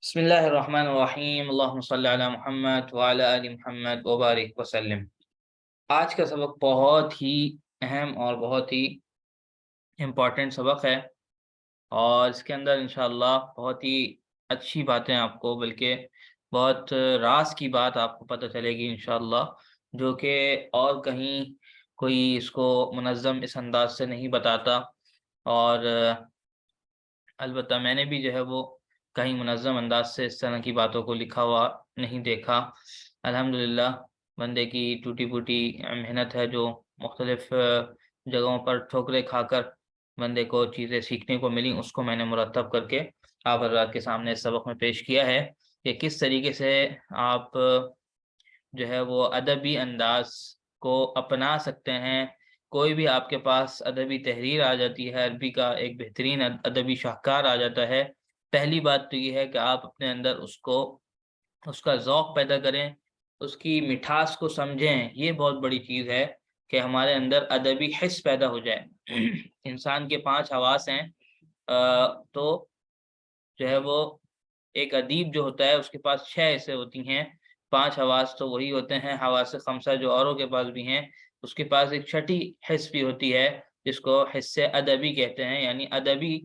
بسم اللہ الرحمن الرحیم اللہم صلی علی محمد وعلی آل محمد وبارک وسلم۔ آج کا سبق بہت ہی اہم اور بہت ہی امپورٹنٹ سبق ہے، اور اس کے اندر انشاءاللہ بہت ہی اچھی باتیں آپ کو، بلکہ بہت راز کی بات آپ کو پتہ چلے گی انشاءاللہ، جو کہ اور کہیں کوئی اس کو منظم اس انداز سے نہیں بتاتا۔ اور البتہ میں نے بھی جو ہے وہ کہیں منظم انداز سے اس طرح کی باتوں کو لکھا ہوا نہیں دیکھا۔ الحمدللہ بندے کی ٹوٹی پھوٹی محنت ہے جو مختلف جگہوں پر ٹھوکریں کھا کر بندے کو چیزیں سیکھنے کو ملی، اس کو میں نے مرتب کر کے آپ حضرات کے سامنے اس سبق میں پیش کیا ہے کہ کس طریقے سے آپ جو ہے وہ ادبی انداز کو اپنا سکتے ہیں۔ کوئی بھی آپ کے پاس ادبی تحریر آ جاتی ہے، عربی کا ایک بہترین ادبی شاہکار آ جاتا ہے، پہلی بات تو یہ ہے کہ آپ اپنے اندر اس کا ذوق پیدا کریں، اس کی مٹھاس کو سمجھیں۔ یہ بہت بڑی چیز ہے کہ ہمارے اندر ادبی حس پیدا ہو جائے۔ انسان کے 5 حواس ہیں، تو جو ہے وہ ایک ادیب جو ہوتا ہے اس کے پاس 6 حصے ہوتی ہیں، 5 حواس تو وہی ہوتے ہیں حواس خمسہ جو اوروں کے پاس بھی ہیں۔ اس کے پاس ایک چھٹی حس بھی ہوتی ہے جس کو حس ادبی کہتے ہیں، یعنی ادبی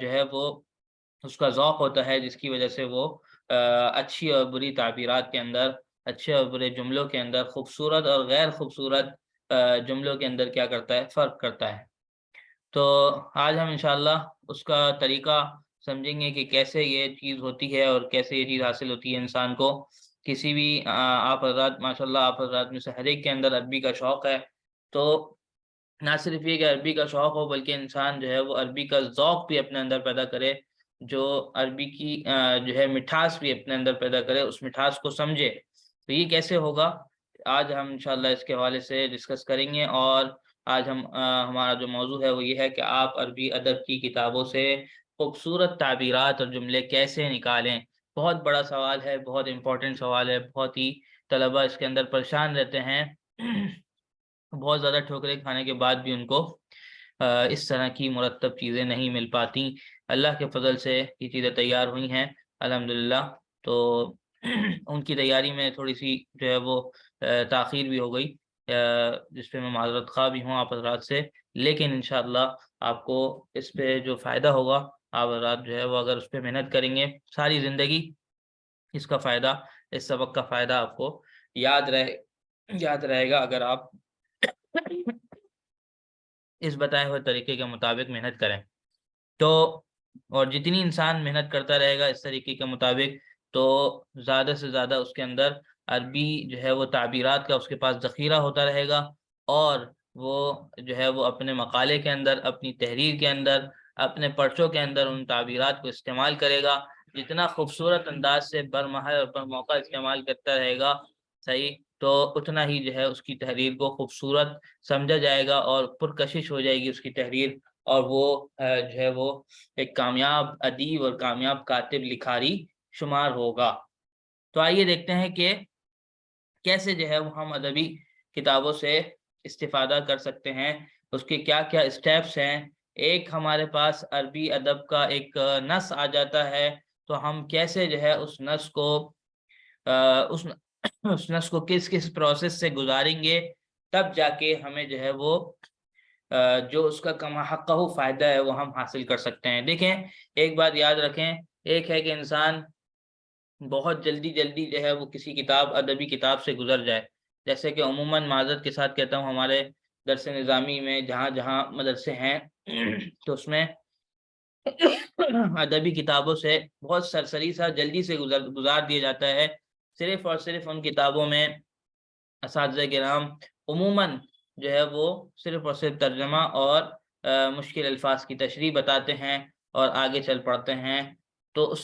جو ہے وہ اس کا ذوق ہوتا ہے، جس کی وجہ سے وہ اچھی اور بری تعبیرات کے اندر، اچھے اور برے جملوں کے اندر، خوبصورت اور غیر خوبصورت جملوں کے اندر کیا کرتا ہے، فرق کرتا ہے۔ تو آج ہم انشاءاللہ اس کا طریقہ سمجھیں گے کہ کیسے یہ چیز ہوتی ہے اور کیسے یہ چیز حاصل ہوتی ہے انسان کو۔ کسی بھی آپ حضرات ماشاءاللہ آپ حضرات میں سے ہر ایک کے اندر عربی کا شوق ہے، تو نہ صرف یہ کہ عربی کا شوق ہو بلکہ انسان جو ہے وہ عربی کا ذوق بھی اپنے اندر پیدا کرے، جو عربی کی جو ہے مٹھاس بھی اپنے اندر پیدا کرے، اس مٹھاس کو سمجھے۔ تو یہ کیسے ہوگا، آج ہم انشاءاللہ اس کے حوالے سے ڈسکس کریں گے۔ اور آج ہمارا جو موضوع ہے وہ یہ ہے کہ آپ عربی ادب کی کتابوں سے خوبصورت تعبیرات اور جملے کیسے نکالیں۔ بہت بڑا سوال ہے، بہت امپورٹنٹ سوال ہے، بہت ہی طلبہ اس کے اندر پریشان رہتے ہیں۔ بہت زیادہ ٹھوکریں کھانے کے بعد بھی ان کو اس طرح کی مرتب چیزیں نہیں مل پاتی۔ اللہ کے فضل سے یہ چیزیں تیار ہوئی ہیں الحمدللہ، تو ان کی تیاری میں تھوڑی سی جو ہے وہ تاخیر بھی ہو گئی، جس پہ میں معذرت خواہ بھی ہوں آپ حضرات سے، لیکن انشاءاللہ آپ کو اس پہ جو فائدہ ہوگا، آپ حضرات جو ہے وہ اگر اس پہ محنت کریں گے ساری زندگی اس کا فائدہ، اس سبق کا فائدہ آپ کو یاد رہے گا اگر آپ اس بتائے ہوئے طریقے کے مطابق محنت کریں تو۔ اور جتنی انسان محنت کرتا رہے گا اس طریقے کے مطابق، تو زیادہ سے زیادہ اس کے اندر عربی جو ہے وہ تعبیرات کا اس کے پاس ذخیرہ ہوتا رہے گا، اور وہ جو ہے وہ اپنے مقالے کے اندر، اپنی تحریر کے اندر، اپنے پرچوں کے اندر ان تعبیرات کو استعمال کرے گا۔ جتنا خوبصورت انداز سے برمحل اور برموقع استعمال کرتا رہے گا، صحیح، تو اتنا ہی جو ہے اس کی تحریر کو خوبصورت سمجھا جائے گا اور پرکشش ہو جائے گی اس کی تحریر، اور وہ جو ہے وہ ایک کامیاب ادیب اور کامیاب کاتب لکھاری شمار ہوگا۔ تو آئیے دیکھتے ہیں کہ کیسے جو ہے وہ ہم ادبی کتابوں سے استفادہ کر سکتے ہیں، اس کے کیا کیا اسٹیپس ہیں۔ ایک ہمارے پاس عربی ادب کا ایک نص آ جاتا ہے، تو ہم کیسے جو ہے اس نص کو اس نص کو کس کس پروسیس سے گزاریں گے، تب جا کے ہمیں جو ہے وہ جو اس کا کما حقہ فائدہ ہے وہ ہم حاصل کر سکتے ہیں۔ دیکھیں، ایک بات یاد رکھیں، ایک ہے کہ انسان بہت جلدی جو ہے وہ کسی ادبی کتاب سے گزر جائے، جیسے کہ عموماً معذرت کے ساتھ کہتا ہوں ہمارے درس نظامی میں جہاں جہاں مدرسے ہیں تو اس میں ادبی کتابوں سے بہت سرسری سا جلدی سے گزار دیا جاتا ہے۔ صرف اور صرف ان کتابوں میں اساتذہ کرام عموماً جو ہے وہ صرف اور صرف ترجمہ اور مشکل الفاظ کی تشریح بتاتے ہیں اور آگے چل پڑتے ہیں، تو اس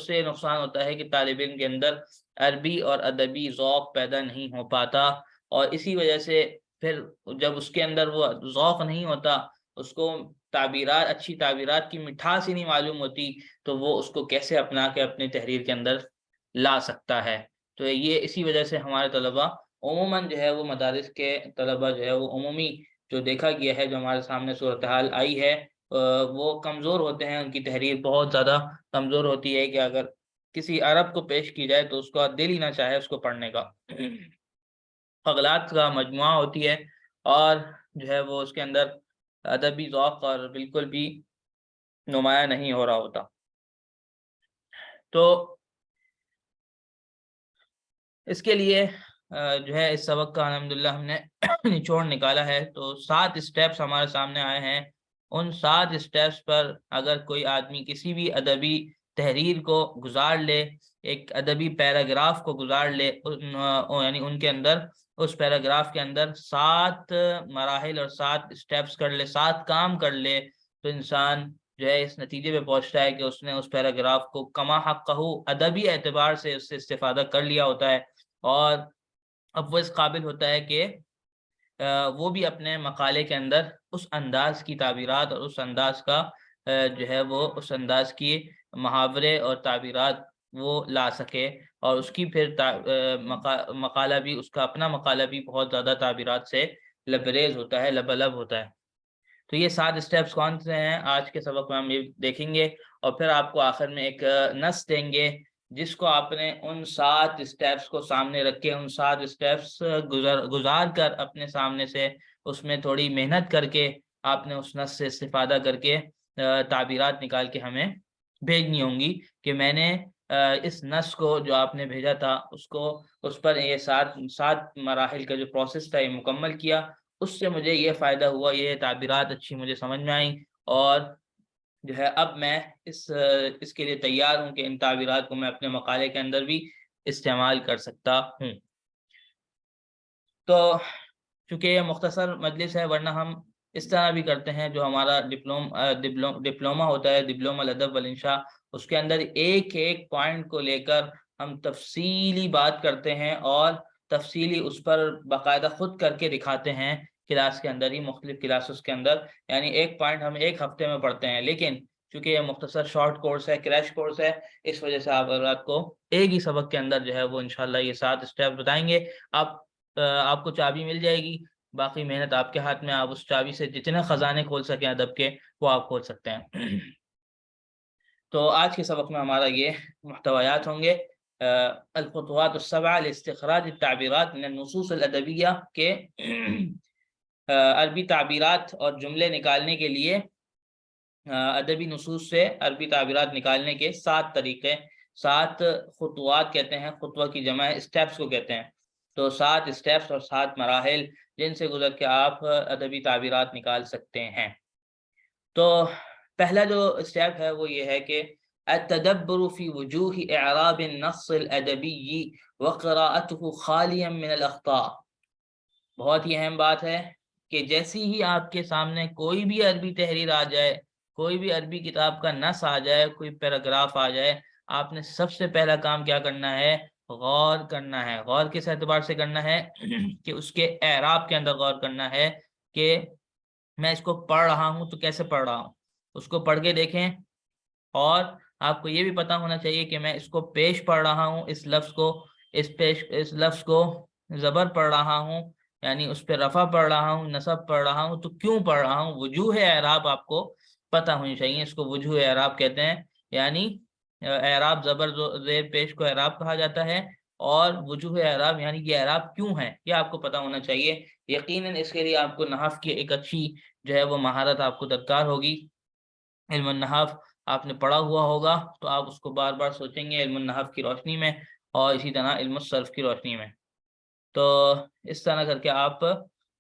سے نقصان ہوتا ہے کہ طالب علم کے اندر عربی اور ادبی ذوق پیدا نہیں ہو پاتا، اور اسی وجہ سے پھر جب اس کے اندر وہ ذوق نہیں ہوتا، اس کو اچھی تعبیرات کی مٹھاس ہی نہیں معلوم ہوتی، تو وہ اس کو کیسے اپنا کے اپنی تحریر کے اندر لا سکتا ہے۔ تو یہ اسی وجہ سے ہمارے طلباء عموماً جو ہے وہ مدارس کے طلباء جو ہے وہ عمومی جو دیکھا گیا ہے، جو ہمارے سامنے صورتحال آئی ہے، وہ کمزور ہوتے ہیں، ان کی تحریر بہت زیادہ کمزور ہوتی ہے کہ اگر کسی عرب کو پیش کی جائے تو اس کا دل ہی نہ چاہے اس کو پڑھنے کا، اغلاط کا مجموعہ ہوتی ہے، اور جو ہے وہ اس کے اندر ادبی ذوق اور بالکل بھی نمایاں نہیں ہو رہا ہوتا۔ تو اس کے لیے جو ہے اس سبق کا الحمدللہ ہم نے نچوڑ نکالا ہے۔ تو 7 اسٹیپس ہمارے سامنے آئے ہیں، ان 7 اسٹیپس پر اگر کوئی آدمی کسی بھی ادبی تحریر کو گزار لے، ایک ادبی پیراگراف کو گزار لے، یعنی ان کے اندر، اس پیراگراف کے اندر 7 مراحل اور 7 اسٹیپس کر لے، 7 کام کر لے، تو انسان جو ہے اس نتیجے پہ پہنچتا ہے کہ اس نے اس پیراگراف کو کما حقہ ادبی اعتبار سے اس سے استفادہ کر لیا ہوتا ہے، اور اب وہ اس قابل ہوتا ہے کہ وہ بھی اپنے مقالے کے اندر اس انداز کی تعبیرات اور اس انداز کا جو ہے وہ اس انداز کی محاورے اور تعبیرات وہ لا سکے، اور اس کی پھر مقالہ بھی، اس کا اپنا مقالہ بھی بہت زیادہ تعبیرات سے لبریز ہوتا ہے، لبلب ہوتا ہے۔ تو یہ 7 اسٹیپس کون سے ہیں آج کے سبق میں ہم یہ دیکھیں گے، اور پھر آپ کو آخر میں ایک نص دیں گے جس کو آپ نے ان 7 اسٹیپس کو سامنے رکھ کے، ان 7 اسٹیپس گزار کر اپنے سامنے سے اس میں تھوڑی محنت کر کے آپ نے اس نص سے استفادہ کر کے تعبیرات نکال کے ہمیں بھیجنی ہوں گی کہ میں نے اس نص کو جو آپ نے بھیجا تھا اس پر یہ 7 مراحل کا جو پروسیس تھا یہ مکمل کیا، اس سے مجھے یہ فائدہ ہوا، یہ تعبیرات اچھی مجھے سمجھ میں آئیں، اور جو ہے اب میں اس کے لیے تیار ہوں کہ ان تعبیرات کو میں اپنے مقالے کے اندر بھی استعمال کر سکتا ہوں۔ تو چونکہ یہ مختصر مجلس ہے، ورنہ ہم اس طرح بھی کرتے ہیں، جو ہمارا ڈپلومہ ہوتا ہے، ڈپلومہ الادب والانشاء، اس کے اندر ایک ایک پوائنٹ کو لے کر ہم تفصیلی بات کرتے ہیں، اور تفصیلی اس پر باقاعدہ خود کر کے دکھاتے ہیں کلاس کے اندر ہی، مختلف کلاسز کے اندر، یعنی ایک پوائنٹ ہم ایک ہفتے میں پڑھتے ہیں، لیکن چونکہ یہ مختصر شارٹ کورس ہے، کریش کورس ہے، اس وجہ سے آپ کو ایک ہی سبق کے اندر جو ہے وہ انشاءاللہ یہ 7 اسٹیپ بتائیں گے۔ آپ کو چابی مل جائے گی، باقی محنت آپ کے ہاتھ میں، آپ اس چابی سے جتنے خزانے کھول سکیں ادب کے وہ آپ کھول سکتے ہیں۔ تو آج کے سبق میں ہمارا یہ محتویات ہوں گے: الخطوات السبع لاستخراج التعبیرات من النصوص الادبیہ، کے عربی تعبیرات اور جملے نکالنے کے لیے ادبی نصوص سے عربی تعبیرات نکالنے کے 7 طریقے، 7 خطوات کہتے ہیں، خطوہ کی جمع اسٹیپس کو کہتے ہیں، تو 7 اسٹیپس اور 7 مراحل جن سے گزر کے آپ ادبی تعبیرات نکال سکتے ہیں۔ تو پہلا جو اسٹیپ ہے وہ یہ ہے کہ التدبر فی وجوہ اعراب النص الادبی وقراءته خالیا من الاخطاء۔ بہت ہی اہم بات ہے کہ جیسی ہی آپ کے سامنے کوئی بھی عربی تحریر آ جائے، کوئی بھی عربی کتاب کا نص آ جائے، کوئی پیراگراف آ جائے، آپ نے سب سے پہلا کام کیا کرنا ہے؟ غور کرنا ہے۔ غور کس اعتبار سے کرنا ہے؟ کہ اس کے اعراب کے اندر غور کرنا ہے کہ میں اس کو پڑھ رہا ہوں تو کیسے پڑھ رہا ہوں، اس کو پڑھ کے دیکھیں، اور آپ کو یہ بھی پتہ ہونا چاہیے کہ میں اس کو پیش پڑھ رہا ہوں، اس لفظ کو زبر پڑھ رہا ہوں، یعنی اس پہ رفع پڑھ رہا ہوں، نصب پڑھ رہا ہوں، تو کیوں پڑھ رہا ہوں؟ وجوہ اعراب آپ کو پتہ ہونی چاہیے، اس کو وجوہ اعراب کہتے ہیں، یعنی اعراب زبر زیر پیش کو اعراب کہا جاتا ہے، اور وجوہ اعراب یعنی یہ اعراب کیوں ہیں یہ آپ کو پتہ ہونا چاہیے۔ یقیناً اس کے لیے آپ کو نحو کی ایک اچھی جو ہے وہ مہارت آپ کو درکار ہوگی۔ علم النحو آپ نے پڑھا ہوا ہوگا تو آپ اس کو بار بار سوچیں گے علم النحو کی روشنی میں، اور اسی طرح علم الصرف کی روشنی میں۔ تو اس طرح کر کے آپ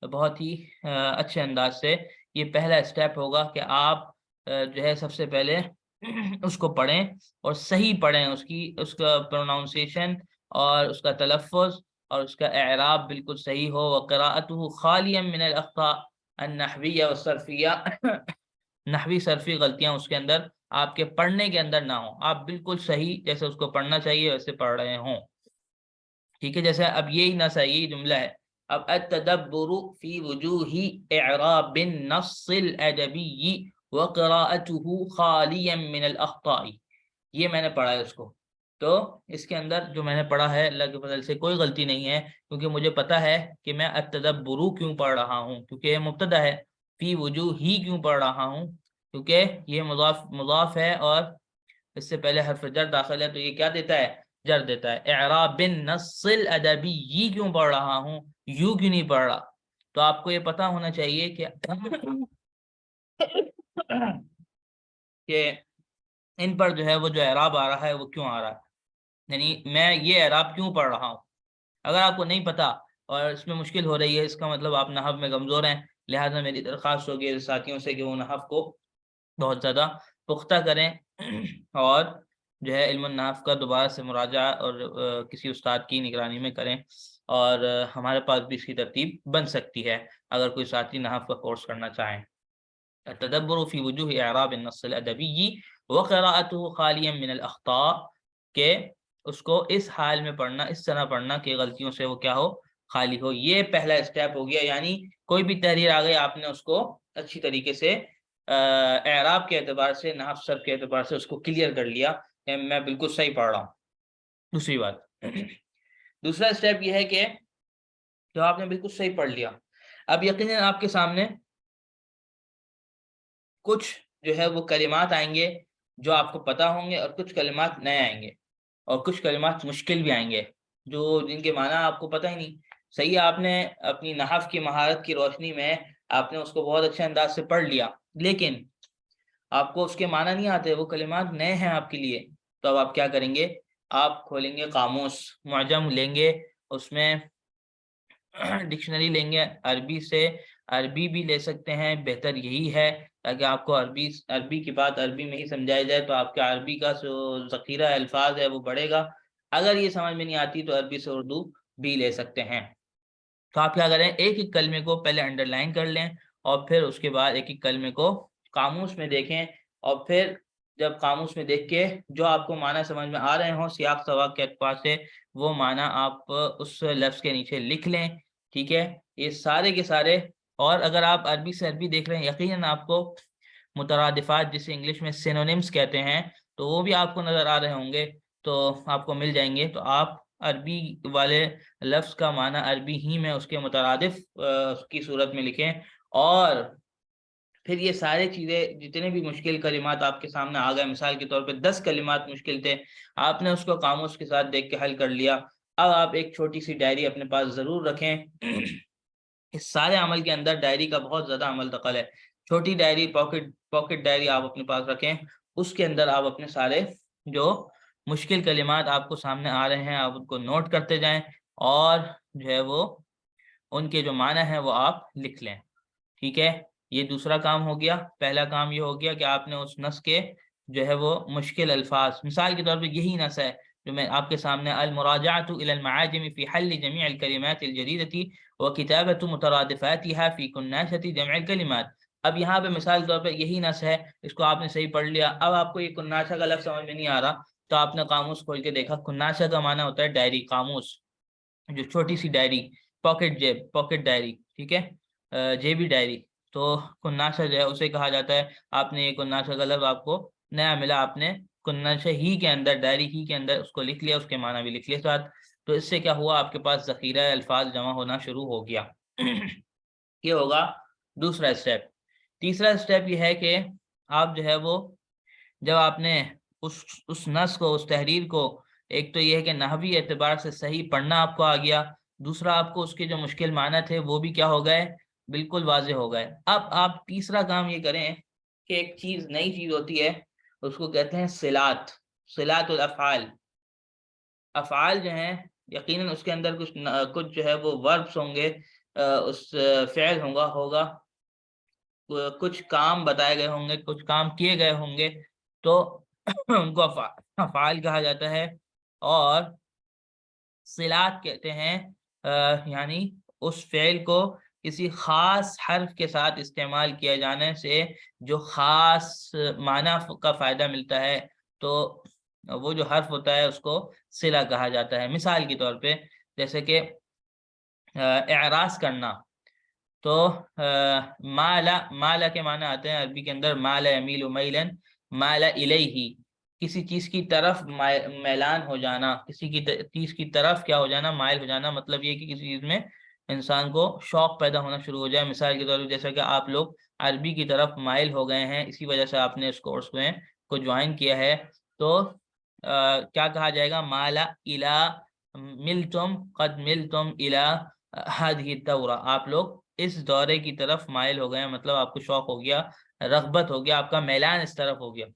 بہت ہی اچھے انداز سے، یہ پہلا اسٹیپ ہوگا کہ آپ جو ہے سب سے پہلے اس کو پڑھیں، اور صحیح پڑھیں، اس کا پروناؤنسیشن اور اس کا تلفظ اور اس کا اعراب بالکل صحیح ہو۔ وقراءته خالیا من الاخطاء النحویہ والصرفیہ، نحوی صرفی غلطیاں اس کے اندر آپ کے پڑھنے کے اندر نہ ہوں، آپ بالکل صحیح جیسے اس کو پڑھنا چاہیے ویسے پڑھ رہے ہوں، ٹھیک ہے؟ جیسے اب یہی نص ہے، یہی جملہ ہے، اب التدبر فی وجوہ اعراب النص الادبی وقراءته خالیا من الاخطاء، یہ میں نے پڑھا ہے اس کو، تو اس کے اندر جو میں نے پڑھا ہے اللہ کے فضل سے کوئی غلطی نہیں ہے، کیونکہ مجھے پتا ہے کہ میں التدبر کیوں پڑھ رہا ہوں، کیونکہ یہ مبتدا ہے، فی وجوہ ہی کیوں پڑھ رہا ہوں، کیونکہ یہ مضاف ہے اور اس سے پہلے حرف جر داخل ہے، تو یہ کیا دیتا ہے؟ جر دیتا ہے۔ اعراب بالنص الادبی، یہ کیوں پڑھ رہا ہوں، یوں کیوں نہیں پڑھ رہا؟ تو آپ کو یہ پتا ہونا چاہیے کہ ان پر جو ہے وہ جو اعراب آ رہا ہے وہ کیوں آ رہا ہے، یعنی میں یہ اعراب کیوں پڑھ رہا ہوں۔ اگر آپ کو نہیں پتا اور اس میں مشکل ہو رہی ہے، اس کا مطلب آپ نحو میں کمزور ہیں، لہٰذا میری درخواست ہوگی ساتھیوں سے کہ وہ نحو کو بہت زیادہ پختہ کریں اور جو ہے علم النحو کا دوبارہ سے مراجعہ اور کسی استاد کی نگرانی میں کریں، اور ہمارے پاس بھی اس کی ترتیب بن سکتی ہے اگر کوئی ساتھی نحو کا کورس کرنا چاہیں۔ التدبر فی وجوہ اعراب النص الادبی وقراءته خالیا من الاخطاء، کہ اس کو اس حال میں پڑھنا، اس طرح پڑھنا کہ غلطیوں سے وہ کیا ہو، خالی ہو۔ یہ پہلا اسٹیپ ہو گیا، یعنی کوئی بھی تحریر آ گئی، آپ نے اس کو اچھی طریقے سے اعراب کے اعتبار سے، نحو صرف کے اعتبار سے اس کو کلیئر کر لیا کہ میں بالکل صحیح پڑھ رہا ہوں۔ دوسری بات، دوسرا اسٹیپ یہ ہے کہ جو آپ نے بالکل صحیح پڑھ لیا، اب یقیناً آپ کے سامنے کچھ جو ہے وہ کلمات آئیں گے جو آپ کو پتہ ہوں گے، اور کچھ کلمات نئے آئیں گے، اور کچھ کلمات مشکل بھی آئیں گے جو جن کے معنی آپ کو پتہ ہی نہیں۔ صحیح، آپ نے اپنی نحو کی مہارت کی روشنی میں آپ نے اس کو بہت اچھے انداز سے پڑھ لیا، لیکن آپ کو اس کے معنی نہیں آتے، وہ کلمات نئے ہیں آپ کے لیے، تو اب آپ کیا کریں گے؟ آپ کھولیں گے قاموس، معجم لیں گے، اس میں ڈکشنری لیں گے عربی سے، عربی بھی لے سکتے ہیں، بہتر یہی ہے تاکہ آپ کو عربی کی بات عربی میں ہی سمجھائی جائے، تو آپ کا عربی کا جو ذخیرہ الفاظ ہے وہ بڑھے گا۔ اگر یہ سمجھ میں نہیں آتی تو عربی سے اردو بھی لے سکتے ہیں۔ تو آپ کیا کریں، ایک ایک کلمے کو پہلے انڈر لائن کر لیں، اور پھر اس کے بعد ایک ایک کلمے کو قاموس میں دیکھیں، اور پھر جب قاموس میں دیکھ کے جو آپ کو معنی سمجھ میں آ رہے ہوں سیاق سباق کے اعتبار سے، وہ معنی آپ اس لفظ کے نیچے لکھ لیں، ٹھیک ہے؟ یہ سارے کے سارے، اور اگر آپ عربی سے عربی دیکھ رہے ہیں، یقیناً آپ کو مترادفات جسے انگلش میں سینونیمز کہتے ہیں، تو وہ بھی آپ کو نظر آ رہے ہوں گے، تو آپ کو مل جائیں گے، تو آپ عربی والے لفظ کا معنی عربی ہی میں اس کے مترادف کی صورت میں لکھیں، اور پھر یہ سارے چیزیں جتنے بھی مشکل کلمات آپ کے سامنے آ گئے، مثال کے طور پہ 10 کلمات مشکل تھے، آپ نے اس کو قاموس کے ساتھ دیکھ کے حل کر لیا۔ اب آپ ایک چھوٹی سی ڈائری اپنے پاس ضرور رکھیں، اس سارے عمل کے اندر ڈائری کا بہت زیادہ عمل دخل ہے۔ چھوٹی ڈائری، پاکٹ ڈائری آپ اپنے پاس رکھیں، اس کے اندر آپ اپنے سارے جو مشکل کلمات آپ کو سامنے آ رہے ہیں آپ ان کو نوٹ کرتے جائیں، اور جو ہے وہ ان کے جو معنی ہیں وہ آپ لکھ لیں، ٹھیک ہے؟ یہ دوسرا کام ہو گیا۔ پہلا کام یہ ہو گیا کہ آپ نے اس نص کے جو ہے وہ مشکل الفاظ، مثال کے طور پہ یہی نص ہے جو میں آپ کے سامنے، المراجعۃ الی المعاجم فی حل جمیع الکلمات الجدیدۃ وکتابۃ مترادفاتها فی کناشۃ جمع الکلمات۔ اب یہاں پہ مثال کے طور پہ یہی نص ہے، اس کو آپ نے صحیح پڑھ لیا، اب آپ کو یہ کناشہ کا لفظ سمجھ میں نہیں آ رہا، تو آپ نے قاموس کھول کے دیکھا، کناشہ کا معنی ہوتا ہے ڈائری، قاموس جو چھوٹی سی ڈائری، پاکٹ ڈائری، ٹھیک ہے، جیبی ڈائری، تو کناشہ جو ہے اسے کہا جاتا ہے۔ آپ نے یہ کناشہ کا لفظ آپ کو نیا ملا، آپ نے کناشہ ہی کے اندر، ڈائری ہی کے اندر اس کو لکھ لیا، اس کے معنی بھی لکھ لیا ساتھ، تو اس سے کیا ہوا، آپ کے پاس ذخیرہ الفاظ جمع ہونا شروع ہو گیا۔ یہ ہوگا دوسرا اسٹیپ۔ تیسرا اسٹیپ یہ ہے کہ آپ جو ہے وہ جب آپ نے اس نص کو، اس تحریر کو، ایک تو یہ ہے کہ نحوی اعتبار سے صحیح پڑھنا آپ کو آ گیا، دوسرا آپ کو اس کے جو مشکل معنی تھے وہ بھی کیا ہو گئے، بالکل واضح ہو گئے۔ اب آپ تیسرا کام یہ کریں کہ ایک چیز، نئی چیز ہوتی ہے، اس کو کہتے ہیں صلات، صلات الافعال۔ افعال جو ہیں یقیناً اس کے اندر کچھ جو ہے وہ وربس ہوں گے، اس فعل ہوگا، کچھ کام بتائے گئے ہوں گے، کچھ کام کیے گئے ہوں گے، تو ان کو افعال کہا جاتا ہے، اور صلات کہتے ہیں یعنی اس فعل کو کسی خاص حرف کے ساتھ استعمال کیا جانے سے جو خاص معنی کا فائدہ ملتا ہے، تو وہ جو حرف ہوتا ہے اس کو صلہ کہا جاتا ہے۔ مثال کے طور پہ جیسے کہ اعراض کرنا، تو مالا کے معنی آتے ہیں عربی کے اندر، مالا یمیل میلا، مالا الیہ، کسی چیز کی طرف میلان ہو جانا، کسی کی چیز کی طرف کیا ہو جانا، مائل ہو جانا، مطلب یہ کہ کسی چیز میں انسان کو شوق پیدا ہونا شروع ہو جائے۔ مثال کے طور پر جیسا کہ آپ لوگ عربی کی طرف مائل ہو گئے ہیں، اسی وجہ سے آپ نے اس کورس میں کو جوائن کیا ہے، تو کیا کہا جائے گا؟ مالا الا ملتم قد ملتم الا هذه الدورہ، آپ لوگ اس دورے کی طرف مائل ہو گئے ہیں، مطلب آپ کو شوق ہو گیا، رغبت ہو گیا، آپ کا میلان اس طرف ہو گیا۔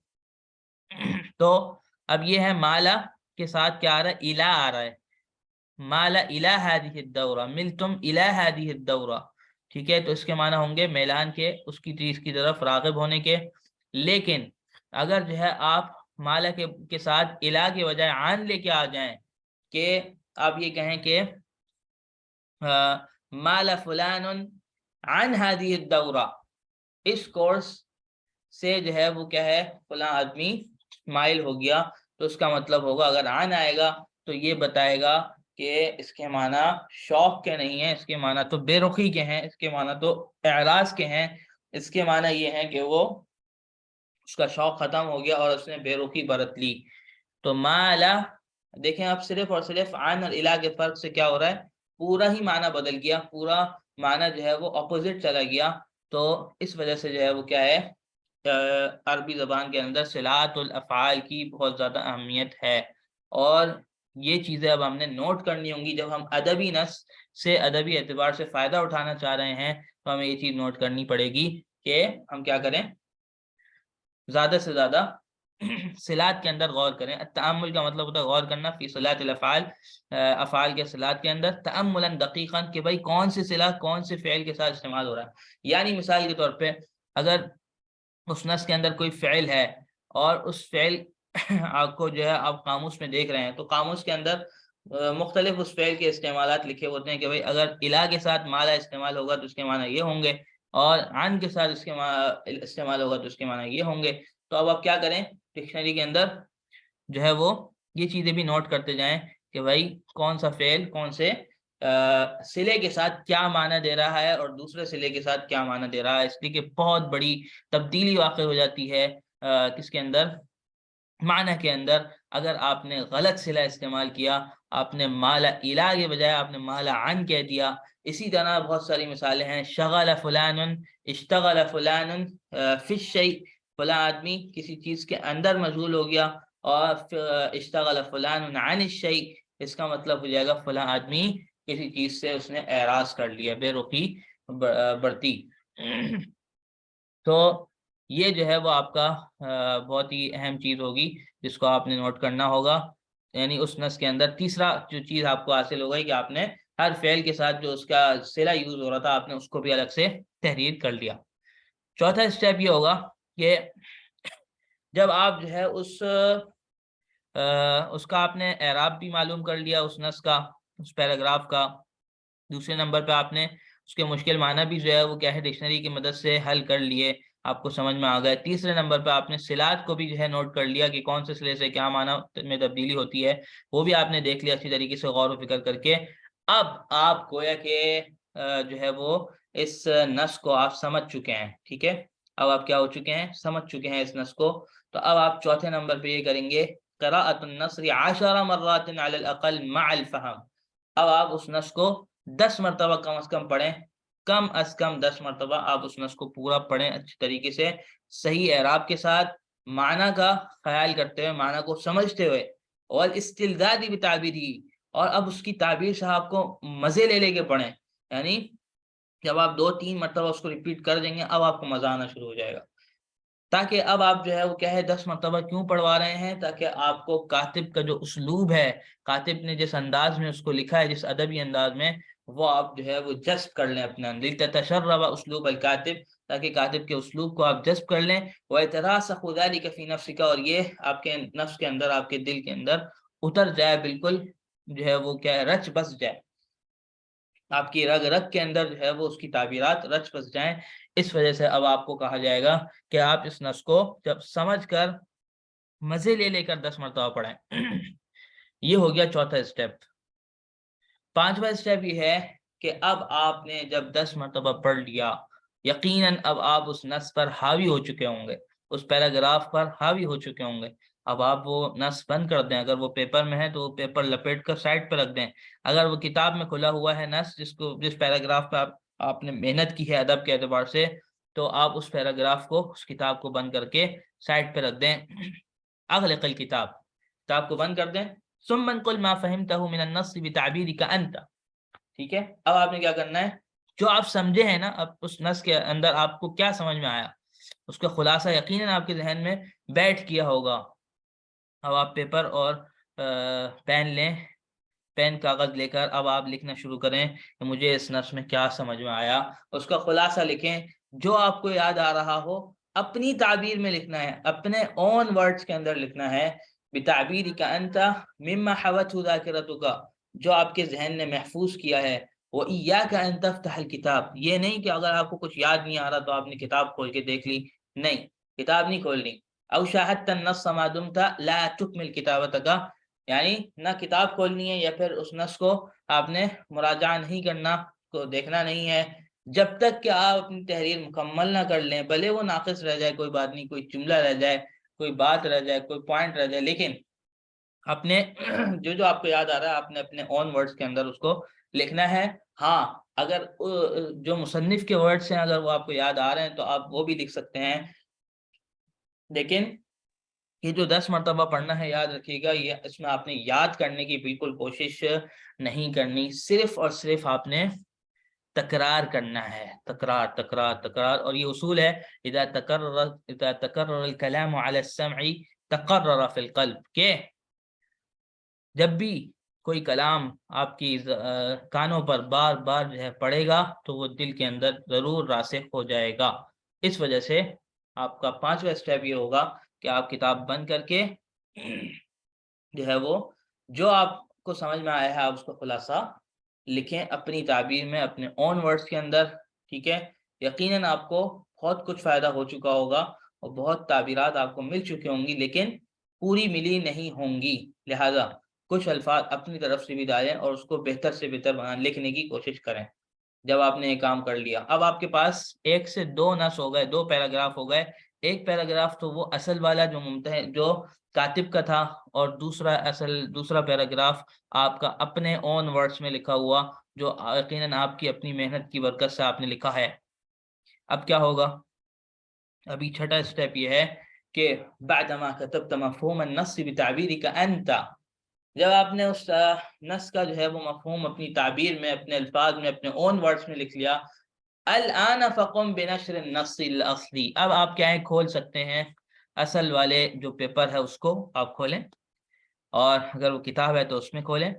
تو اب یہ ہے مالا کے ساتھ کیا آ رہا ہے؟ الا آ رہا ہے، مالا الا هذه الدورہ، ملتم الا هذه الدورہ، ٹھیک ہے؟ تو اس کے معنی ہوں گے میلان کے، اس کی چیز کی طرف راغب ہونے کے۔ لیکن اگر جو ہے آپ مالا کے ساتھ الا کے بجائے عن لے کے آ جائیں، کہ آپ یہ کہیں کہ مالا فلان عن هذه الدورہ، اس کورس سے جو ہے وہ کیا ہے؟ فلاں آدمی مائل ہو گیا، تو اس کا مطلب ہوگا اگر عن آئے گا تو یہ بتائے گا کہ اس کے معنی شوق کے نہیں ہیں، اس کے معنی تو بے رخی کے ہیں، اس کے معنی تو اعراض کے ہیں، اس کے معنی یہ ہیں کہ وہ اس کا شوق ختم ہو گیا اور اس نے بے رخی برت لی۔ تو مالا دیکھیں آپ، صرف اور صرف عن اور الا کے فرق سے کیا ہو رہا ہے؟ پورا ہی معنی بدل گیا، پورا معنی جو ہے وہ اپوزٹ چلا گیا۔ تو اس وجہ سے جو ہے وہ کیا ہے، عربی زبان کے اندر صلات الافعال کی بہت زیادہ اہمیت ہے، اور یہ چیزیں اب ہم نے نوٹ کرنی ہوں گی۔ جب ہم ادبی نص سے، ادبی اعتبار سے فائدہ اٹھانا چاہ رہے ہیں تو ہمیں یہ چیز نوٹ کرنی پڑے گی کہ ہم کیا کریں، زیادہ سے زیادہ صلات کے اندر غور کریں۔ التأمل کا مطلب ہوتا ہے غور کرنا، فی صلات الافعال، افعال کے صلات کے اندر، تأملا دقیقا، کہ بھائی کون سے صلہ کون سے فعل کے ساتھ استعمال ہو رہا ہے۔ یعنی مثال کے طور پہ اگر اس نص کے اندر کوئی فعل ہے اور اس فعل آپ کو جو ہے آپ قاموس میں دیکھ رہے ہیں، تو قاموس کے اندر مختلف اس فعل کے استعمالات لکھے ہوتے ہیں کہ بھائی اگر الا کے ساتھ مالا استعمال ہوگا تو اس کے معنی یہ ہوں گے، اور عن کے ساتھ اس کے استعمال ہوگا تو اس کے معنی یہ ہوں گے۔ تو اب آپ کیا کریں، ڈکشنری کے اندر جو ہے وہ یہ چیزیں بھی نوٹ کرتے جائیں کہ بھائی کون سا فعل کون سے صلے کے ساتھ کیا معنی دے رہا ہے اور دوسرے صلے کے ساتھ کیا معنی دے رہا ہے۔ اس لیے کہ بہت بڑی تبدیلی واقع ہو جاتی ہے کس کے اندر، معنی کے اندر۔ اگر آپ نے غلط صلہ استعمال کیا، آپ نے مالا الا کے بجائے آپ نے مالا عن کہہ دیا۔ اسی طرح بہت ساری مثالیں ہیں، شغل فلان، اشتغل فلان فی الشیء، فلاں آدمی کسی چیز کے اندر مشغول ہو گیا، اور اشتغل فلان عن الشیء، اس کا مطلب ہو جائے گا فلاں آدمی کسی چیز سے اس نے اعراض کر لیا، بے رخی برتی۔ تو یہ جو ہے وہ آپ کا بہت ہی اہم چیز ہوگی جس کو آپ نے نوٹ کرنا ہوگا۔ یعنی اس نص کے اندر تیسرا جو چیز آپ کو حاصل ہو گئی کہ آپ نے ہر فعل کے ساتھ جو اس کا صلہ یوز ہو رہا تھا آپ نے اس کو بھی الگ سے تحریر کر لیا۔ چوتھا اسٹیپ یہ ہوگا کہ جب آپ جو ہے اس کا آپ نے اعراب بھی معلوم کر لیا، اس نص کا، اس پیراگراف کا، دوسرے نمبر پہ آپ نے اس کے مشکل معنی بھی جو ہے وہ کیا ہے ڈکشنری کی مدد سے حل کر لیے، آپ کو سمجھ میں آ گئے۔ تیسرے نمبر پہ آپ نے صلات کو بھی جو ہے نوٹ کر لیا کہ کون سے صلے سے کیا معنی میں تبدیلی ہوتی ہے، وہ بھی آپ نے دیکھ لیا اچھی طریقے سے غور و فکر کر کے۔ اب آپ گویا کہ جو ہے وہ اس نص کو آپ سمجھ چکے ہیں، ٹھیک ہے؟ اب آپ کیا ہو چکے ہیں، سمجھ چکے ہیں اس نص کو۔ تو اب آپ چوتھے نمبر پہ یہ کریں گے، قراءۃ النصر 10 مرات علی الاقل مع الفہم۔ اب آپ اس نص کو 10 مرتبہ کم از کم پڑھیں، کم از کم 10 مرتبہ آپ اس نص کو پورا پڑھیں اچھی طریقے سے، صحیح اعراب کے ساتھ، معنی کا خیال کرتے ہوئے، معنی کو سمجھتے ہوئے، اور استلذاذ بتعبیرہ، اور اب اس کی تعبیر سے آپ کو مزے لے کے پڑھیں۔ یعنی جب آپ 2-3 مرتبہ اس کو ریپیٹ کر دیں گے اب آپ کو مزہ آنا شروع ہو جائے گا، تاکہ اب آپ جو ہے وہ کیا ہے 10 مرتبہ کیوں پڑھوا رہے ہیں، تاکہ آپ کو کاتب کا جو اسلوب ہے، کاتب نے جس انداز میں اس کو لکھا ہے، جس ادبی انداز میں، وہ آپ جو ہے وہ جذب کر لیں اپنے اندر، تتشرب اسلوب الکاتب، تاکہ کاتب کے اسلوب کو آپ جذب کر لیں، وَيَتَرَاسَخُ ذَلِكَ فِي نَفْسِكَ، اور یہ آپ کے نفس کے اندر، آپ کے دل کے اندر اتر جائے، بالکل جو ہے وہ کیا ہے رچ بس جائے، آپ کی رگ رگ کے اندر جو ہے وہ اس کی تعبیرات رچ بس جائیں۔ اس وجہ سے اب آپ کو کہا جائے گا کہ آپ اس نص کو جب سمجھ کر مزے لے کر 10 مرتبہ پڑھیں۔ یہ ہو گیا چوتھا اسٹیپ۔ پانچواں اسٹیپ یہ ہے کہ اب آپ نے جب 10 مرتبہ پڑھ لیا، یقیناً اب آپ اس نص پر حاوی ہو چکے ہوں گے، اس پیراگراف پر حاوی ہو چکے ہوں گے۔ اب آپ وہ نص بند کر دیں، اگر وہ پیپر میں ہے تو وہ پیپر لپیٹ کر سائڈ پہ رکھ دیں، اگر وہ کتاب میں کھلا ہوا ہے نص جس پیراگراف پہ آپ نے محنت کی ہے ادب کے اعتبار سے، تو آپ اس پیراگراف کو، اس کتاب کو بند کر کے سائڈ پہ رکھ دیں. اغلق الکتاب، کتاب کو بند کر دیں. ثم انقل ما فهمته من النص بتعبيرك انت. ٹھیک ہے، اب آپ نے کیا کرنا ہے، جو آپ سمجھے ہیں نا، اب اس نص کے اندر آپ کو کیا سمجھ میں آیا، اس کا خلاصہ یقیناً آپ کے ذہن میں بیٹھ کیا ہوگا. اب آپ پیپر اور پین لیں، پین کاغذ لے کر اب آپ لکھنا شروع کریں کہ مجھے اس نص میں کیا سمجھ میں آیا. اس کا خلاصہ لکھیں، جو آپ کو یاد آ رہا ہو اپنی تعبیر میں لکھنا ہے، اپنے اون ورڈز کے اندر لکھنا ہے. بتعبیرک انت مما حوته ذاکرتک، جو آپ کے ذہن نے محفوظ کیا ہے. وإياك ان تفتح الكتاب، یہ نہیں کہ اگر آپ کو کچھ یاد نہیں آ رہا تو آپ نے کتاب کھول کے دیکھ لی، نہیں، کتاب نہیں کھولنی. او شاهدت النص ما دمت لا تكمل كتابتك، یعنی نہ کتاب کھولنی ہے یا پھر اس نص کو آپ نے مراجعہ نہیں کرنا، کو دیکھنا نہیں ہے جب تک کہ آپ اپنی تحریر مکمل نہ کر لیں. بھلے وہ ناقص رہ جائے کوئی بات نہیں، کوئی جملہ رہ جائے، کوئی بات رہ جائے، کوئی پوائنٹ رہ جائے، لیکن اپنے جو آپ کو یاد آ رہا ہے آپ نے اپنے اون ورڈز کے اندر اس کو لکھنا ہے. ہاں، اگر جو مصنف کے ورڈز ہیں اگر وہ آپ کو یاد آ رہے ہیں تو آپ وہ بھی لکھ سکتے ہیں، لیکن یہ جو 10 مرتبہ پڑھنا ہے یاد رکھیے گا، یہ اس میں آپ نے یاد کرنے کی بالکل کوشش نہیں کرنی، صرف اور صرف آپ نے تکرار کرنا ہے، تکرار تکرار تکرار. اور یہ اصول ہے اذا تکرر الكلام على السمع تقرر في القلب، کہ جب بھی کوئی کلام آپ کی کانوں پر بار بار جو ہے پڑے گا تو وہ دل کے اندر ضرور راسخ ہو جائے گا. اس وجہ سے آپ کا 5واں اسٹیپ یہ ہوگا کہ آپ کتاب بند کر کے جو ہے وہ جو آپ کو سمجھ میں آیا ہے آپ اس کا خلاصہ لکھیں اپنی تعبیر میں، اپنے اون ورڈز کے اندر. ٹھیک ہے، یقیناً آپ کو بہت کچھ فائدہ ہو چکا ہوگا اور بہت تعبیرات آپ کو مل چکی ہوں گی، لیکن پوری ملی نہیں ہوں گی. لہذا کچھ الفاظ اپنی طرف سے بھی ڈالیں اور اس کو بہتر سے بہتر لکھنے کی کوشش کریں. جب آپ نے یہ کام کر لیا، اب آپ کے پاس 1 سے 2 نص ہو گئے، 2 پیراگراف ہو گئے. ایک پیراگراف تو وہ اصل والا جو جو کاتب کا تھا، اور دوسرا پیراگراف آپ کا اپنے اون ورڈز میں لکھا ہوا، جو یقیناً آپ کی اپنی محنت کی برکت سے آپ نے لکھا ہے. اب کیا ہوگا، ابھی چھٹا اسٹیپ یہ ہے کہ بعدما كتبت مفهوم النص بتعبيرك انت، جب آپ نے اس نص کا جو ہے وہ مفہوم اپنی تعبیر میں، اپنے الفاظ میں، اپنے اون ورڈز میں لکھ لیا. الان فقم بنشر النص الاصلی، اب آپ کیا ہے کھول سکتے ہیں اصل والے جو پیپر ہے اس کو آپ کھولیں، اور اگر وہ کتاب ہے تو اس میں کھولیں.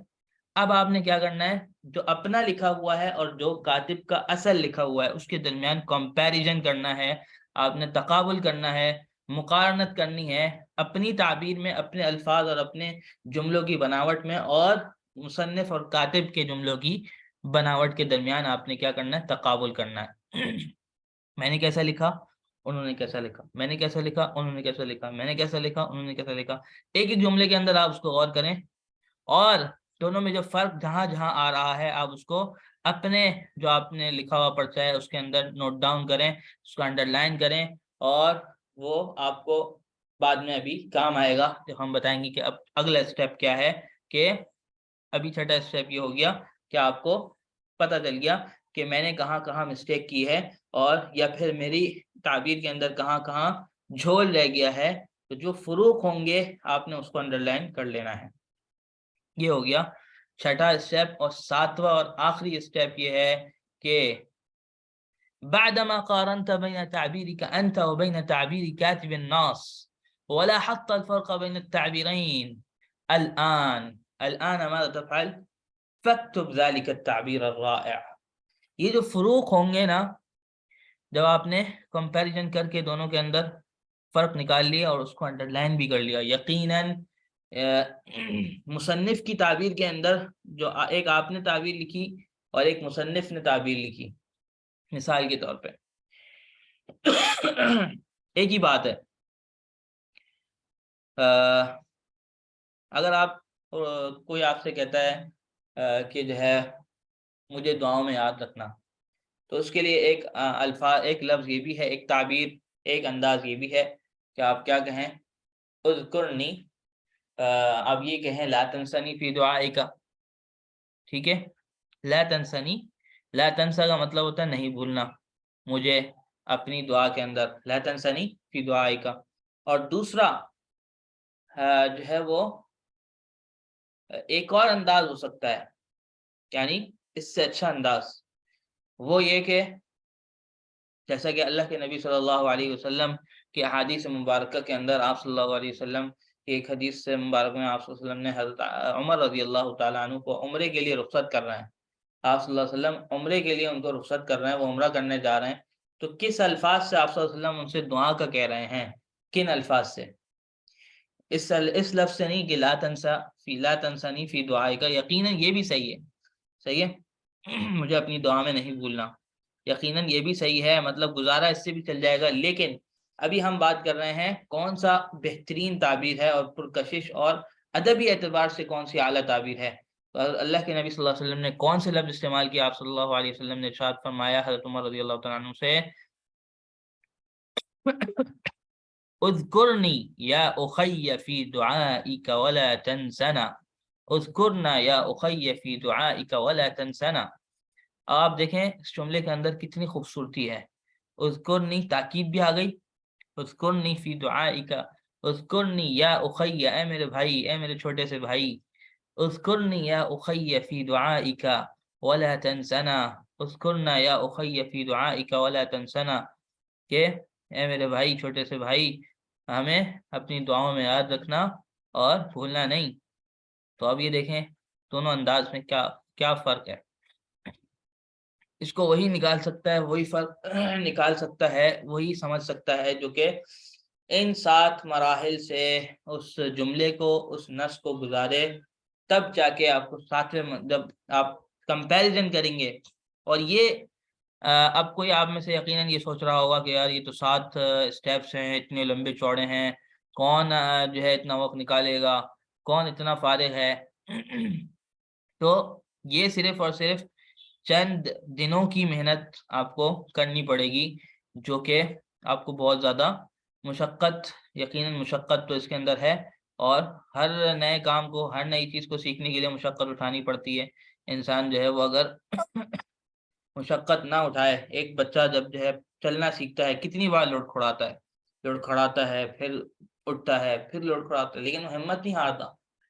اب آپ نے کیا کرنا ہے، جو اپنا لکھا ہوا ہے اور جو کاتب کا اصل لکھا ہوا ہے اس کے درمیان کمپیریزن کرنا ہے، آپ نے تقابل کرنا ہے، مقارنت کرنی ہے اپنی تعبیر میں، اپنے الفاظ اور اپنے جملوں کی بناوٹ میں، اور مصنف اور کاتب کے جملوں کی بناوٹ کے درمیان آپ نے کیا کرنا ہے، تقابل کرنا ہے. میں نے کیسا لکھا، انہوں نے کیسا لکھا، میں نے کیسا لکھا، انہوں نے کیسا لکھا، میں نے کیسا لکھا، انہوں نے کیسا لکھا. ایک ایک جملے کے اندر آپ اس کو غور کریں، اور دونوں میں جو فرق جہاں جہاں آ رہا ہے آپ اس کو اپنے جو آپ نے لکھا ہوا پرچہ ہے اس کے اندر نوٹ ڈاؤن کریں، اس کو انڈر لائن کریں، اور وہ آپ کو بعد میں ابھی کام آئے گا جب ہم بتائیں گے کہ اب اگلا اسٹیپ کیا ہے. کہ ابھی چھٹا اسٹیپ یہ ہو گیا کہ آپ کو پتہ چل گیا کہ میں نے کہاں کہاں مسٹیک کی ہے، اور یا پھر میری تعبیر کے اندر کہاں کہاں جھول رہ گیا ہے. تو جو فروق ہوں گے آپ نے اس کو انڈر لائن کر لینا ہے. یہ ہو گیا چھٹا اسٹیپ. اور 7واں اور آخری اسٹیپ یہ ہے کہ بعدما قارنت بين تعبيرك أنت وبين تعبير كاتب النص ولاحظت الفرق بين التعبيرين، الآن ماذا تفعل؟ فاكتب ذلك التعبير الرائع. یہ جو فروق ہوں گے نا، جب آپ نے کمپیریزن کر کے دونوں کے اندر فرق نکال لیا اور اس کو انڈر لائن بھی کر لیا، یقیناً مصنف کی تعبیر کے اندر جو ایک آپ نے تعبیر لکھی اور ایک مصنف نے تعبیر لکھی، مثال کے طور پہ ایک ہی بات ہے. اگر آپ کوئی آپ سے کہتا ہے کہ جو ہے مجھے دعاؤں میں یاد رکھنا، تو اس کے لیے ایک الفاظ، ایک لفظ یہ بھی ہے، ایک تعبیر، ایک انداز یہ بھی ہے کہ آپ کیا کہیں، اذکرنی، آپ یہ کہیں لا تنسنی فی دعائک. ٹھیک ہے، لا تنسنی، لا تنسا کا مطلب ہوتا ہے نہیں بھولنا مجھے اپنی دعا کے اندر، لا تنسنی فی دعائک. اور دوسرا جو ہے وہ ایک اور انداز ہو سکتا ہے، یعنی اس سے اچھا انداز، وہ یہ کہ جیسا کہ اللہ کے نبی صلی اللہ علیہ وسلم کی احادیث مبارکہ کے اندر آپ صلی اللہ علیہ وسلم کی ایک حدیث سے مبارک میں آپ صلی اللہ علیہ وسلم نے حضرت عمر رضی اللہ تعالیٰ عنہ کو عمرے کے لیے رخصت کر رہے ہیں. آپ صلی اللہ علیہ وسلم عمرے کے لیے ان کو رخصت کر رہے ہیں، وہ عمرہ کرنے جا رہے ہیں. تو کس الفاظ سے آپ صلی اللہ علیہ وسلم ان سے دعا کا کہہ رہے ہیں؟ کن الفاظ سے؟ اس لفظ سے نہیں کہ لا تنسانی فی دعائی کا. یقیناً یہ بھی صحیح ہے، صحیح ہے مجھے اپنی دعا میں نہیں بھولنا، یقیناً یہ بھی صحیح ہے، مطلب گزارا اس سے بھی چل جائے گا. لیکن ابھی ہم بات کر رہے ہیں کون سا بہترین تعبیر ہے اور پرکشش اور ادبی اعتبار سے کون سی اعلیٰ تعبیر ہے. تو اللہ کے نبی صلی اللہ علیہ وسلم نے کون سے لفظ استعمال کیا؟ آپ صلی اللہ علیہ وسلم نے ارشاد فرمایا حضرت عمر رضی اللہ تعالیٰ عنہ سے، اذکرنی یا اخی فی دعائک ولا تنسنا، اذکرنا یا اخی فی دعائک ولا تنسنا. آپ دیکھیں اس جملے کے اندر کتنی خوبصورتی ہے. اذکرنی تاکید بھی آ گئی، اذکرنی فی دعائک، اذکرنی یا اخی، اے میرے بھائی، اے میرے چھوٹے سے بھائی، اذکرنی یا اخی فی دعائک ولا تنسنا، اذکرنا یا اخی فی دعائک ولا تنسنا، کہ اے میرے بھائی، چھوٹے سے بھائی، ہمیں اپنی دعاؤں میں یاد رکھنا اور بھولنا نہیں. تو اب یہ دیکھیں دونوں انداز میں کیا فرق ہے. اس کو وہی نکال سکتا ہے، وہی فرق نکال سکتا ہے، وہی سمجھ سکتا ہے جو کہ ان 7 مراحل سے اس جملے کو، اس نص کو گزارے، تب جا کے آپ کو ساتویں جب آپ کمپیریزن کریں گے. اور یہ اب کوئی آپ میں سے یقیناً یہ سوچ رہا ہوگا کہ یار یہ تو 7 اسٹیپس ہیں، اتنے لمبے چوڑے ہیں، کون جو ہے اتنا وقت نکالے گا، کون اتنا فارغ ہے. تو یہ صرف اور صرف چند دنوں کی محنت آپ کو کرنی پڑے گی، جو کہ آپ کو بہت زیادہ مشقت، یقیناً مشقت تو اس کے اندر ہے، اور ہر نئے کام کو، ہر نئی چیز کو سیکھنے کے لیے مشقت اٹھانی پڑتی ہے. انسان جو ہے وہ اگر مشقت نہ اٹھائے، ایک بچہ جب جو ہے چلنا سیکھتا ہے کتنی بار لڑ کھڑاتا ہے، پھر اٹھتا ہے، پھر لڑ کھڑاتا ہے، لیکن وہ ہمت نہیں ہارتا.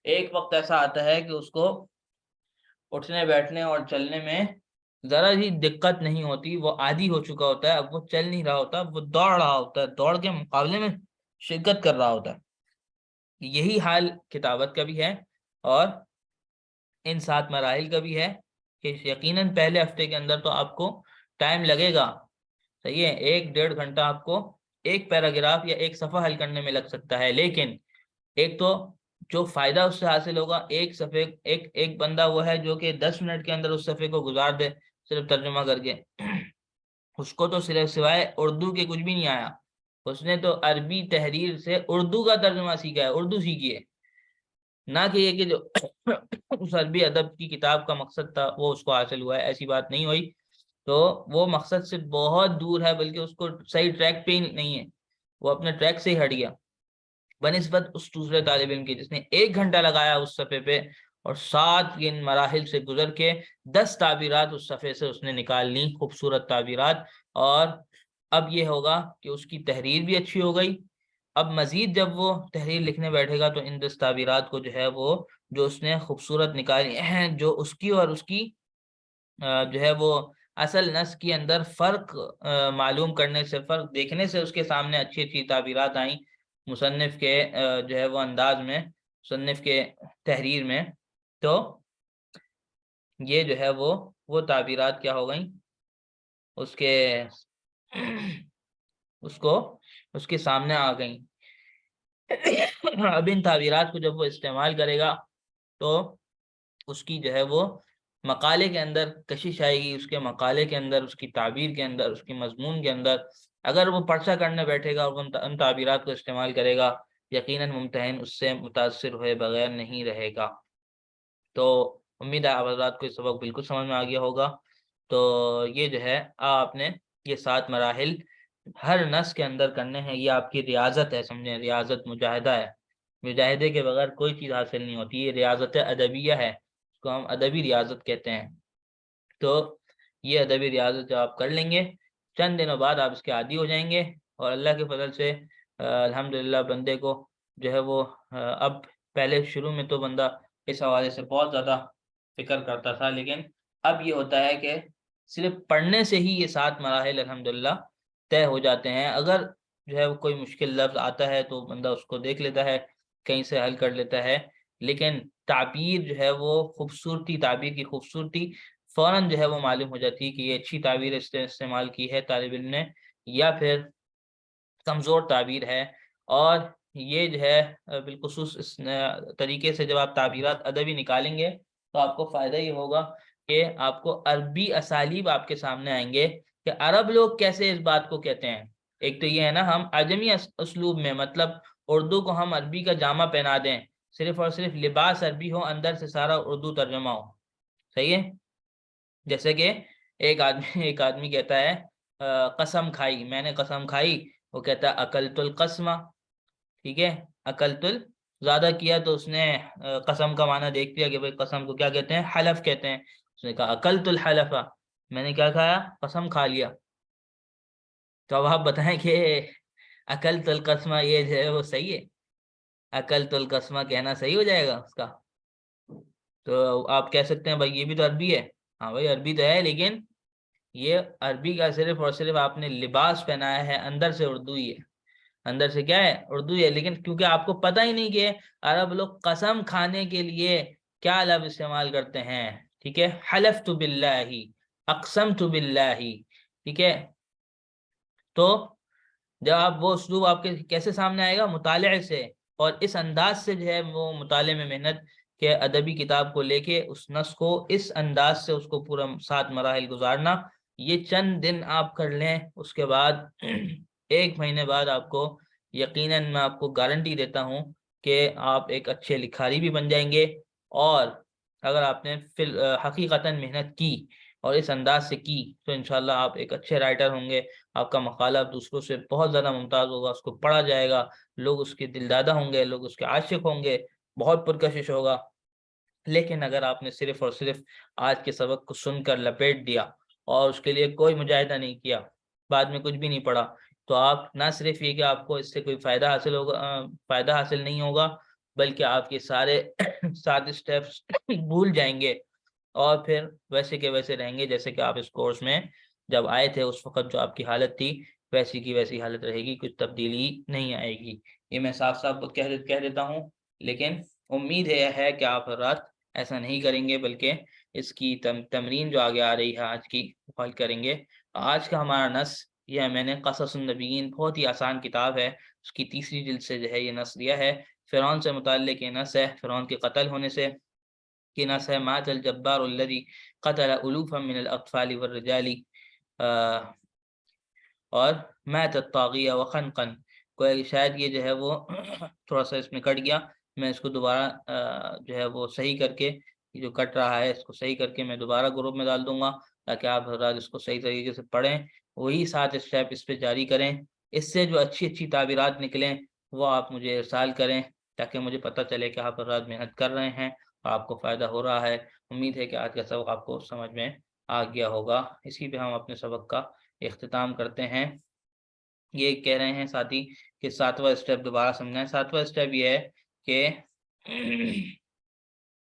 ایک وقت ایسا آتا ہے کہ اس کو اٹھنے بیٹھنے اور چلنے میں ذرا ہی دقت نہیں ہوتی، وہ عادی ہو چکا ہوتا ہے. اب وہ چل نہیں رہا ہوتا، وہ دوڑ رہا ہوتا ہے، دوڑ کے مقابلے میں شرکت کر رہا ہوتا ہے. یہی حال کتابت کا بھی ہے اور ان 7 مراحل کا بھی ہے کہ یقیناً پہلے ہفتے کے اندر تو آپ کو ٹائم لگے گا، صحیح ہے، 1-1.5 گھنٹہ آپ کو ایک پیراگراف یا ایک صفحہ حل کرنے میں لگ سکتا ہے. لیکن ایک تو جو فائدہ اس سے حاصل ہوگا، ایک صفحے ایک بندہ وہ ہے جو کہ 10 منٹ کے اندر اس صفحے کو گزار دے صرف ترجمہ کر کے. اس کو تو صرف سوائے اردو کے کچھ بھی نہیں آیا، اس نے تو عربی تحریر سے اردو کا ترجمہ سیکھا ہے، اردو سیکھی ہے. نہ کہ یہ کہ جو اس عربی ادب کی کتاب کا مقصد تھا وہ اس کو حاصل ہوا ہے، ایسی بات نہیں ہوئی. تو وہ مقصد سے بہت دور ہے، بلکہ اس کو صحیح ٹریک پہ ہی نہیں ہے، وہ اپنے ٹریک سے ہی ہٹ گیا بنسبت اس دوسرے طالب علم کے جس نے 1 گھنٹہ لگایا اس صفحے پہ اور 7 ان مراحل سے گزر کے 10 تعبیرات اس صفحے سے اس نے نکال لی، خوبصورت تعبیرات. اور اب یہ ہوگا کہ اس کی تحریر بھی اچھی ہو گئی. اب مزید جب وہ تحریر لکھنے بیٹھے گا تو ان 10 تعبیرات کو جو ہے وہ جو اس نے خوبصورت نکالی ہیں، جو اس کی اور اس کی جو ہے وہ اصل نص کے اندر فرق معلوم کرنے سے، فرق دیکھنے سے اس کے سامنے اچھی اچھی تعبیرات آئیں مصنف کے جو ہے وہ انداز میں، مصنف کے تحریر میں. تو یہ جو ہے وہ تعبیرات کیا ہو گئیں، اس کے اس کے سامنے آ گئیں. اب ان تعبیرات کو جب وہ استعمال کرے گا تو اس کی جو ہے وہ مقالے کے اندر کشش آئے گی، اس کے مقالے کے اندر، اس کی تعبیر کے اندر، اس کی مضمون کے اندر. اگر وہ پرچہ کرنے بیٹھے گا اور ان تعبیرات کو استعمال کرے گا، یقیناً ممتحن اس سے متاثر ہوئے بغیر نہیں رہے گا. تو امید ہے آپ حضرات کو یہ سبق بالکل سمجھ میں آ گیا ہوگا. تو یہ جو ہے آپ نے یہ 7 مراحل ہر نص کے اندر کرنے ہیں. یہ آپ کی ریاضت ہے، سمجھیں، ریاضت، مجاہدہ ہے. مجاہدے کے بغیر کوئی چیز حاصل نہیں ہوتی. یہ ریاضت ادبیہ ہے، اس کو ہم ادبی ریاضت کہتے ہیں. تو یہ ادبی ریاضت جب آپ کر لیں گے چند دنوں بعد آپ اس کے عادی ہو جائیں گے، اور اللہ کے فضل سے الحمدللہ بندے کو جو ہے وہ اب، پہلے شروع میں تو بندہ اس حوالے سے بہت زیادہ فکر کرتا تھا، لیکن اب یہ ہوتا ہے کہ صرف پڑھنے سے ہی یہ 7 مراحل الحمدللہ طے ہو جاتے ہیں۔ اگر جو ہے کوئی مشکل لفظ آتا ہے تو بندہ اس کو دیکھ لیتا ہے، کہیں سے حل کر لیتا ہے، لیکن تعبیر جو ہے وہ خوبصورتی، تعبیر کی خوبصورتی فوراً جو ہے وہ معلوم ہو جاتی ہے کہ یہ اچھی تعبیر استعمال کی ہے طالب علم نے، یا پھر کمزور تعبیر ہے۔ اور یہ جو ہے بالخصوص اس طریقے سے جب آپ تعبیرات ادبی نکالیں گے تو آپ کو فائدہ یہ ہوگا کہ آپ کو عربی اسالیب آپ کے سامنے آئیں گے کہ عرب لوگ کیسے اس بات کو کہتے ہیں۔ ایک تو یہ ہے نا، ہم عجمی اسلوب میں، مطلب اردو کو ہم عربی کا جامع پہنا دیں، صرف اور صرف لباس عربی ہو، اندر سے سارا اردو ترجمہ ہو، صحیح ہے؟ جیسے کہ ایک آدمی کہتا ہے قسم کھائی، میں نے قسم کھائی، وہ کہتا ہے اکلت القسمہ، ٹھیک ہے، اکلت زیادہ کیا تو اس نے قسم کا معنی دیکھ لیا کہ بھائی قسم کو کیا کہتے ہیں، حلف کہتے ہیں، اس نے کہا اکلت الحلفہ، میں نے کیا کھایا، قسم کھا لیا۔ تو اب آپ بتائیں کہ اکلت القسمہ یہ جو ہے وہ صحیح ہے؟ اکلت القسمہ کہنا صحیح ہو جائے گا اس کا؟ تو آپ کہہ سکتے ہیں بھائی یہ بھی تو عربی ہے، ہاں بھائی عربی تو ہے، لیکن یہ عربی کا صرف اور صرف آپ نے لباس پہنایا ہے، اندر سے اردو ہی ہے، اندر سے کیا ہے، اردو ہی ہے۔ لیکن کیونکہ آپ کو پتہ ہی نہیں کہ عرب لوگ قسم کھانے کے لیے کیا لفظ استعمال کرتے ہیں، ٹھیک ہے، حلفت باللہ، اقسمت باللہ، ٹھیک ہے۔ تو جب آپ وہ اسلوب آپ کے کیسے سامنے آئے گا، مطالعے سے، اور اس انداز سے جو ہے وہ مطالعے میں محنت کہ ادبی کتاب کو لے کے اس نص کو اس انداز سے اس کو پورا 7 مراحل گزارنا، یہ چند دن آپ کر لیں، اس کے بعد 1 مہینے بعد آپ کو یقیناً میں آپ کو گارنٹی دیتا ہوں کہ آپ ایک اچھے لکھاری بھی بن جائیں گے، اور اگر آپ نے حقیقتاً محنت کی اور اس انداز سے کی تو انشاءاللہ آپ ایک اچھے رائٹر ہوں گے، آپ کا مقالہ دوسروں سے بہت زیادہ ممتاز ہوگا، اس کو پڑھا جائے گا، لوگ اس کے دلدادہ ہوں گے، لوگ اس کے عاشق ہوں گے، بہت پرکشش ہوگا۔ لیکن اگر آپ نے صرف اور صرف آج کے سبق کو سن کر لپیٹ دیا اور اس کے لیے کوئی مجاہدہ نہیں کیا، بعد میں کچھ بھی نہیں پڑھا، تو آپ نہ صرف یہ کہ آپ کو اس سے کوئی فائدہ حاصل ہوگا، فائدہ حاصل نہیں ہوگا، بلکہ آپ کے سارے 7 اسٹیپس بھول جائیں گے، اور پھر ویسے کے ویسے رہیں گے جیسے کہ آپ اس کورس میں جب آئے تھے اس وقت جو آپ کی حالت تھی ویسی کی ویسی حالت رہے گی، کچھ تبدیلی نہیں آئے گی۔ یہ میں صاف صاف کہہ دیتا ہوں، لیکن امید یہ ہے کہ آپ حضرات ایسا نہیں کریں گے، بلکہ اس کی تمرین جو آگے آ رہی ہے آج کی حل کریں گے۔ آج کا ہمارا نص یہ میں نے قصص النبیین، بہت ہی آسان کتاب ہے، اس کی 3ری جلد سے جو ہے یہ نص دیا ہے، فرعون سے متعلق یہ نص ہے، فرعون کے قتل ہونے سے کی نص ہے، مات الجبار الذی قتل الوفا من الاطفال والرجال، اور مات الطاغیہ وخنقا، کوئی شاید یہ جو ہے وہ تھوڑا سا اس میں کٹ گیا، میں اس کو دوبارہ جو ہے وہ صحیح کر کے، جو کٹ رہا ہے اس کو صحیح کر کے میں دوبارہ گروپ میں ڈال دوں گا تاکہ آپ حضرات اس کو صحیح طریقے سے پڑھیں، وہی 7 اسٹیپ اس پہ جاری کریں، اس سے جو اچھی اچھی تعبیرات نکلیں وہ آپ مجھے ارسال کریں تاکہ مجھے پتہ چلے کہ آپ حضرات محنت کر رہے ہیں اور آپ کو فائدہ ہو رہا ہے۔ امید ہے کہ آج کا سبق آپ کو سمجھ میں آ گیا ہوگا۔ اسی پہ ہم اپنے سبق کا اختتام کرتے ہیں۔ یہ کہہ رہے ہیں ساتھی کہ 7واں اسٹیپ دوبارہ سمجھنا ہے۔ 7واں اسٹیپ یہ ہے کہ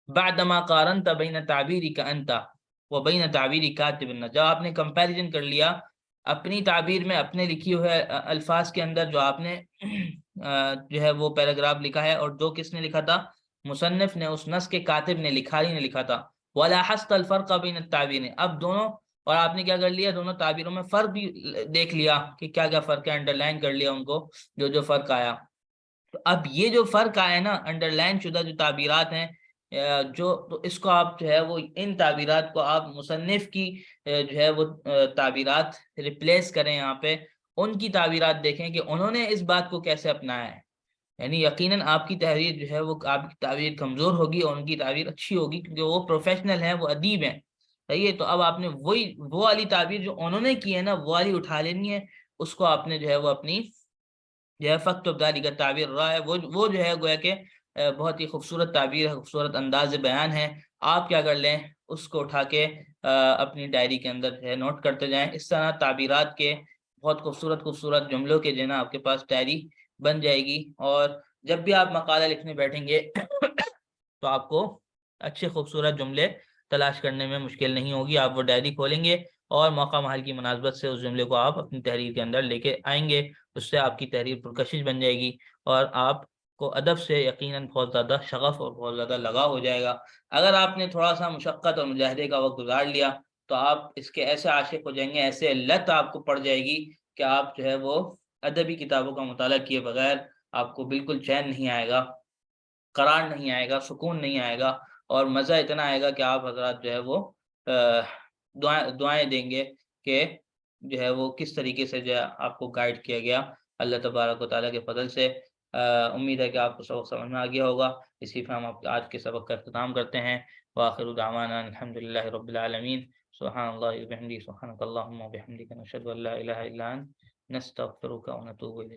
بعدما قارنت بین تعبیری کا انتا و بین تعبیری کاتب، جب آپ نے کمپیریزن کر لیا اپنی تعبیر میں، اپنے لکھی ہوئے الفاظ کے اندر جو آپ نے جو ہے وہ پیراگراف لکھا ہے، اور جو کس نے لکھا تھا، مصنف نے، اس نص کے کاتب نے، لکھاری نے لکھا تھا، ولاحظت الفرق بین التعبیرین، اب دونوں، اور آپ نے کیا کر لیا، دونوں تعبیروں میں فرق بھی دیکھ لیا کہ کیا کیا فرق ہے، انڈر لائن کر لیا ان کو، جو فرق آیا۔ تو اب یہ جو فرق آیا نا، انڈر لائن شدہ جو تعبیرات ہیں، تو اس کو آپ جو ہے وہ ان تعبیرات کو آپ مصنف کی جو ہے وہ تعبیرات ریپلیس کریں، یہاں پہ ان کی تعبیرات دیکھیں کہ انہوں نے اس بات کو کیسے اپنایا ہے، یعنی یقیناً آپ کی تحریر جو ہے وہ، آپ کی تعبیر کمزور ہوگی اور ان کی تعبیر اچھی ہوگی کیونکہ وہ پروفیشنل ہیں، وہ ادیب ہیں، صحیح ہے؟ تو اب آپ نے وہ والی تعبیر جو انہوں نے کی ہے نا، وہ والی اٹھا لینی ہے، اس کو آپ نے جو ہے وہ اپنی جو ہے فقط ابدالی کا تعبیر رہا ہے، وہ جو ہے گویا کہ بہت ہی خوبصورت تعبیر ہے، خوبصورت انداز بیان ہے، آپ کیا کر لیں، اس کو اٹھا کے اپنی ڈائری کے اندر جو ہے نوٹ کرتے جائیں. اس طرح تعبیرات کے بہت خوبصورت خوبصورت جملوں کے جو ہے نا آپ کے پاس ڈائری بن جائے گی. اور جب بھی آپ مقالہ لکھنے بیٹھیں گے تو آپ کو اچھے خوبصورت جملے تلاش کرنے میں مشکل نہیں ہوگی. آپ وہ ڈائری کھولیں گے اور موقع محل کی مناسبت سے اس جملے کو آپ اپنی تحریر کے اندر لے کے آئیں گے. اس سے آپ کی تحریر پرکشش بن جائے گی اور آپ کو ادب سے یقیناً بہت زیادہ شغف اور بہت زیادہ لگاؤ ہو جائے گا. اگر آپ نے تھوڑا سا مشقت اور مجاہدے کا وقت گزار لیا تو آپ اس کے ایسے عاشق ہو جائیں گے، ایسے لت آپ کو پڑ جائے گی کہ آپ جو ہے وہ ادبی کتابوں کا مطالعہ کیے بغیر آپ کو بالکل چین نہیں آئے گا، قرار نہیں آئے گا، سکون نہیں آئے گا، اور مزہ اتنا آئے گا کہ آپ حضرات جو ہے وہ دعائیں دیں گے کہ جو ہے وہ کس طریقے سے جو ہے آپ کو گائیڈ کیا گیا اللہ تبارک و تعالیٰ کے فضل سے. امید ہے کہ آپ کو سبق سمجھ میں آ گیا ہوگا. اسی پہ ہم آج کے سبق کا اختتام کرتے ہیں. وآخر دعوانا الحمد للہ رب العالمین. سبحان اللہ وبحمدہ، سبحانک اللہم وبحمدک، نشہد ان لا الہ الا انت، نستغفرک ونتوب الیک.